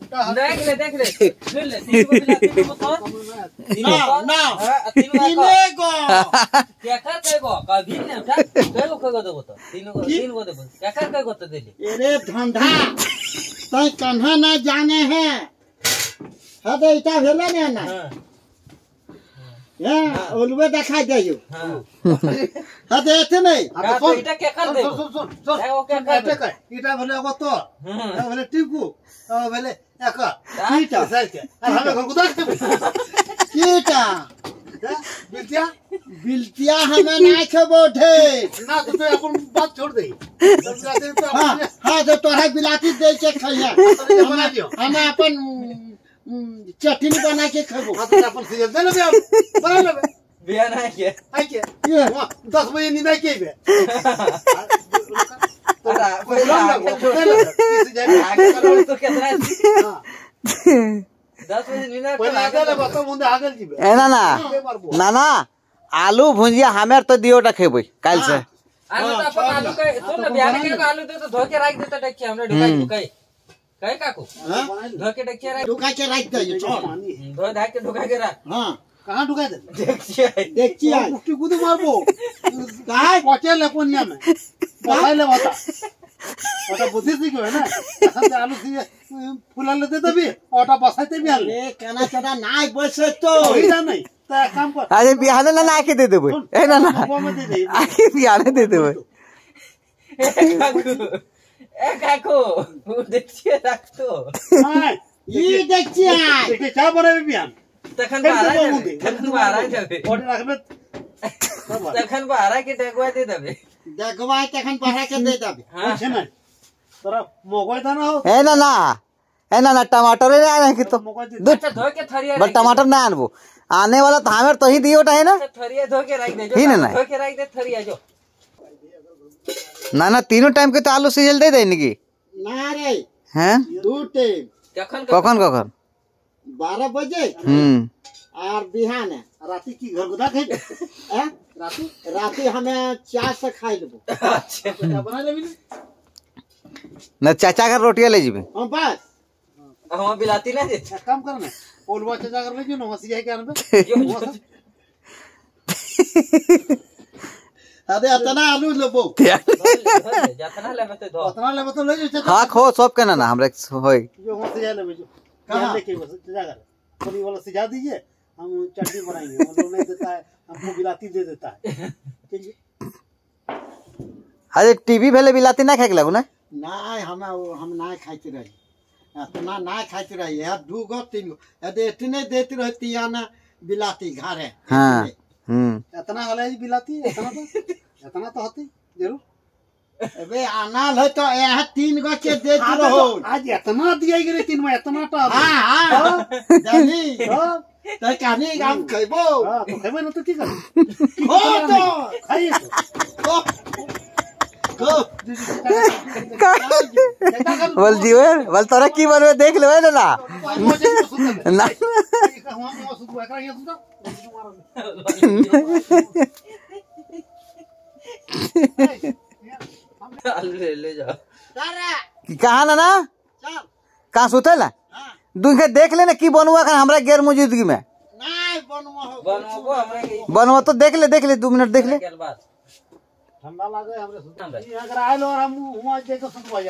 देख ले सुन ले तीन को बिलाती को तो ना तीन को क्या कर कई को कभी नहीं उठा कई को देबो तो तीन को देबो क्या कर कई को तो दे ले अरे धंधा तई कन्हा ना जाने हैं हदे इटा भेले ने ना या ओलवे दिखाई देयो हदे एते नहीं तो इटा क्या कर दे सुन वो क्या कर इटा भेले को तो भेले टिकू भेले एक ईटा साइके और हमें घर गुदा कीटा बिल्तिया हमें ना खबो ढे ना तो अपन बात छोड़ दे हां तो तोरा बिलाती दे के खइया हम अपन चटनी बना के खाबो हां तो अपन से दे ले बना ले बियान है के आई के 10 बजे नींद आई के बे तो कितना हां 10 बजे नींद तो मुंडे आगल जीबे ए ना ना आलू भुजिया हमें तो दियोटा खेबै काल से आलू तो अपन आलू के सुन ना बियान के आलू दे तो धो के रख देता टक्की हमने ढुकाई कई काकू धो के टक्की रख ढुका के रख दे धो धा के ढुका के रख हां कहां ढुका दे देखिए मुक्ति गुद मारबो काय पचे ले कोनिया में बहाई ले बता ओटा बुद्धि से क्यों है ना এখন से आलू से फुलाले दे देबी ओटा बसाइते भी आले ए केना केना नाइ बसे तो होइदा नहीं त काम कर अरे बिहाने ना आके दे देबै ए ना आके बिहाने दे देबै ए काकू देखिए रख तो हां ये देखिए देखिए क्या बने बिहान तखन बारा जाबे ओटे रखबे तखन बारा के देखवा दे देबे देखवा तखन बढ़ा के दे देबे हां छे ना तोरा मोगोय था ना हो ए ना टमाटर ले आने की तो अच्छा धो के थरिया बस टमाटर ना आनबो आने वाला तो हमें तो ही दियोटा है ना थरिया धो के रख दे ही ना धो के रख दे थरिया जो ना तीनों टाइम के तो आलू सीजल दे देनी की ना रे हैं दो टाइम कखन 12 बजे और बिहान राती की घर गुदा खाई राती हमें चाय से खाई लेबो अच्छा क्या बना लेबी ना चाचा का रोटियां ले जीबे हां बस हम बिलाती ना दे काम करना ओलवा चाचा कर ले जो न हसी है के आनबे अबे अतना आलू लेबो जतना लेबे तो दो उतना लेबे तो ले जो चाचा हां खो सब के ना हमरे होय जो हसी है लेबे जो कहां लेके बस चाचा कर थोड़ी वाला सिजा दीजिए हम चटनी बनाएंगे वो लोग नहीं देता है हमको बिलाती दे देता है ठीक है अरे टीवी भेले बिलाती ना खाके लागो ना नहीं हम ना खाते रही इतना ना खाते रही है 2 गो 3 गो यदि इतने देती रहती है ना बिलाती घर है हां इतना वाला ही बिलाती है इतना तो होती जरूर अबे आना है तो यह 3 गो के देती रहो आज इतना दिया गिरे 3 में इतना तो हां जानी तो कहानी हम खइबो हां तो खइबे ना तो की कर हो तो खाइए को बोल जीवे बोल तोरा की बनवे देख लेवे ना ना ले जा कहां ना चल कहां सुतल दुखे देख लेना की बनवा कर हमरा गैर मौजूदगी में नहीं बनवाबो हमरे के बनवा तो देख ले 2 मिनट देख ले ठंडा ठंडा लागे हमरे सुतन अगर आइलो और हम हुआ देख सुतवा